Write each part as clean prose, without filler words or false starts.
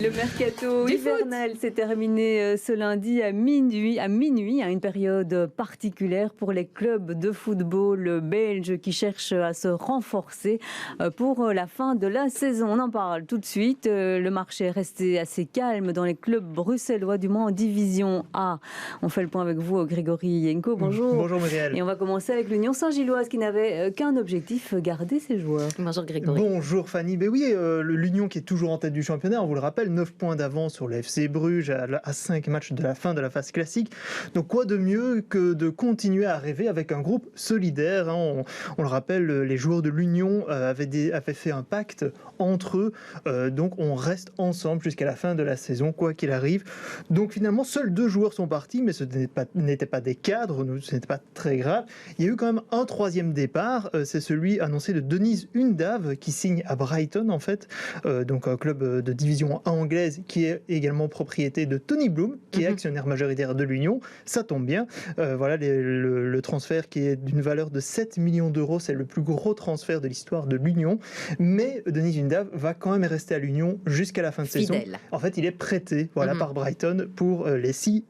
Le mercato hivernal s'est terminé ce lundi à minuit, une période particulière pour les clubs de football belges qui cherchent à se renforcer pour la fin de la saison. On en parle tout de suite. Le marché est resté assez calme dans les clubs bruxellois, du moins en division A. On fait le point avec vous, Grégory Yenko. Bonjour. Bonjour Muriel. Et on va commencer avec l'Union Saint-Gilloise qui n'avait qu'un objectif, garder ses joueurs. Bonjour Grégory. Bonjour Fanny. Ben oui, l'Union qui est toujours en tête du championnat, on vous le rappelle, 9 points d'avance sur le FC Bruges à 5 matchs de la fin de la phase classique. Donc quoi de mieux que de continuer à rêver avec un groupe solidaire, hein. On le rappelle, les joueurs de l'Union avaient fait un pacte entre eux, donc on reste ensemble jusqu'à la fin de la saison, quoi qu'il arrive. Donc finalement, seuls 2 joueurs sont partis, mais ce n'étaient pas des cadres, ce n'était pas très grave. Il y a eu quand même un 3e départ, c'est celui annoncé de Denise Undav qui signe à Brighton en fait, donc un club de division anglaise qui est également propriété de Tony Bloom, qui est actionnaire majoritaire de l'Union. Ça tombe bien. Voilà le transfert qui est d'une valeur de 7 millions d'euros. C'est le plus gros transfert de l'histoire de l'Union. Mais Denis Undav va quand même rester à l'Union jusqu'à la fin de saison. En fait, il est prêté par Brighton pour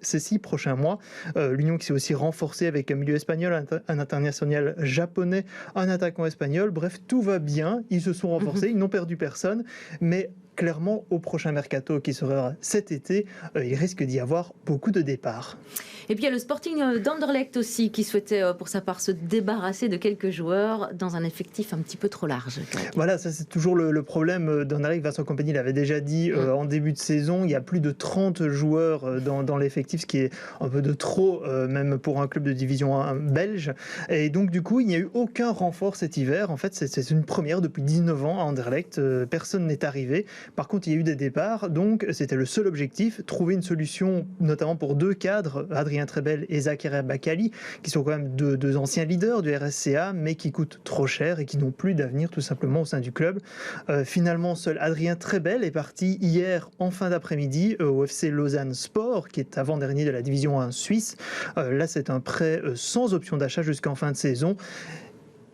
ces 6 prochains mois. L'Union qui s'est aussi renforcée avec un milieu espagnol, un international japonais, un attaquant espagnol. Bref, tout va bien. Ils se sont renforcés. Ils n'ont perdu personne. Mais clairement, au prochain mercato qui sera cet été, il risque d'y avoir beaucoup de départs. Et puis il y a le Sporting d'Anderlecht aussi qui souhaitait pour sa part se débarrasser de quelques joueurs dans un effectif un petit peu trop large. Voilà, ça c'est toujours le problème d'Anderlecht. Vincent Kompany l'avait déjà dit en début de saison, il y a plus de 30 joueurs dans l'effectif, ce qui est un peu de trop même pour un club de division 1 belge. Et donc du coup, il n'y a eu aucun renfort cet hiver. En fait, c'est une première depuis 19 ans à Anderlecht. Personne n'est arrivé. Par contre, il y a eu des départs, donc c'était le seul objectif, trouver une solution, notamment pour 2 cadres, Adrien Trebel et Zakaria Bakali, qui sont quand même deux anciens leaders du RSCA, mais qui coûtent trop cher et qui n'ont plus d'avenir tout simplement au sein du club. Finalement, seul Adrien Trebel est parti hier en fin d'après-midi au FC Lausanne Sport, qui est avant-dernier de la division 1 suisse. Là, c'est un prêt sans option d'achat jusqu'en fin de saison.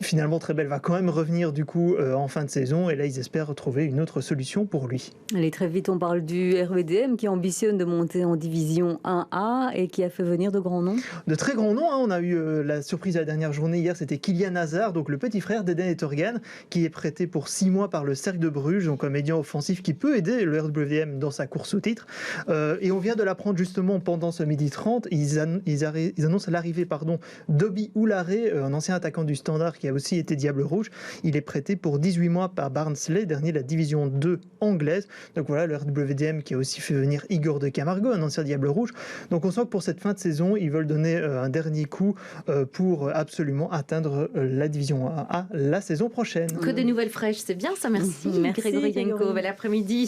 Finalement, Trebel va quand même revenir du coup en fin de saison et là ils espèrent retrouver une autre solution pour lui. Allez, très vite, on parle du RWDM qui ambitionne de monter en division 1A et qui a fait venir de grands noms. De très grands noms, hein. On a eu la surprise de la dernière journée hier, c'était Kylian Hazard, donc le petit frère d'Eden Etorgan, qui est prêté pour 6 mois par le Cercle de Bruges, donc un médian offensif qui peut aider le RWDM dans sa course au titre. Et on vient de l'apprendre justement pendant ce midi 30, ils annoncent l'arrivée d'Obi Oularé, un ancien attaquant du Standard qui a aussi été Diable Rouge. Il est prêté pour 18 mois par Barnsley, dernier de la division 2 anglaise. Donc voilà, le RWDM qui a aussi fait venir Igor de Camargo, un ancien Diable Rouge. Donc on sent que pour cette fin de saison, ils veulent donner un dernier coup pour absolument atteindre la division 1A la saison prochaine. Que des nouvelles fraîches, c'est bien ça, merci. Merci Grégory Yenko. Bel après-midi.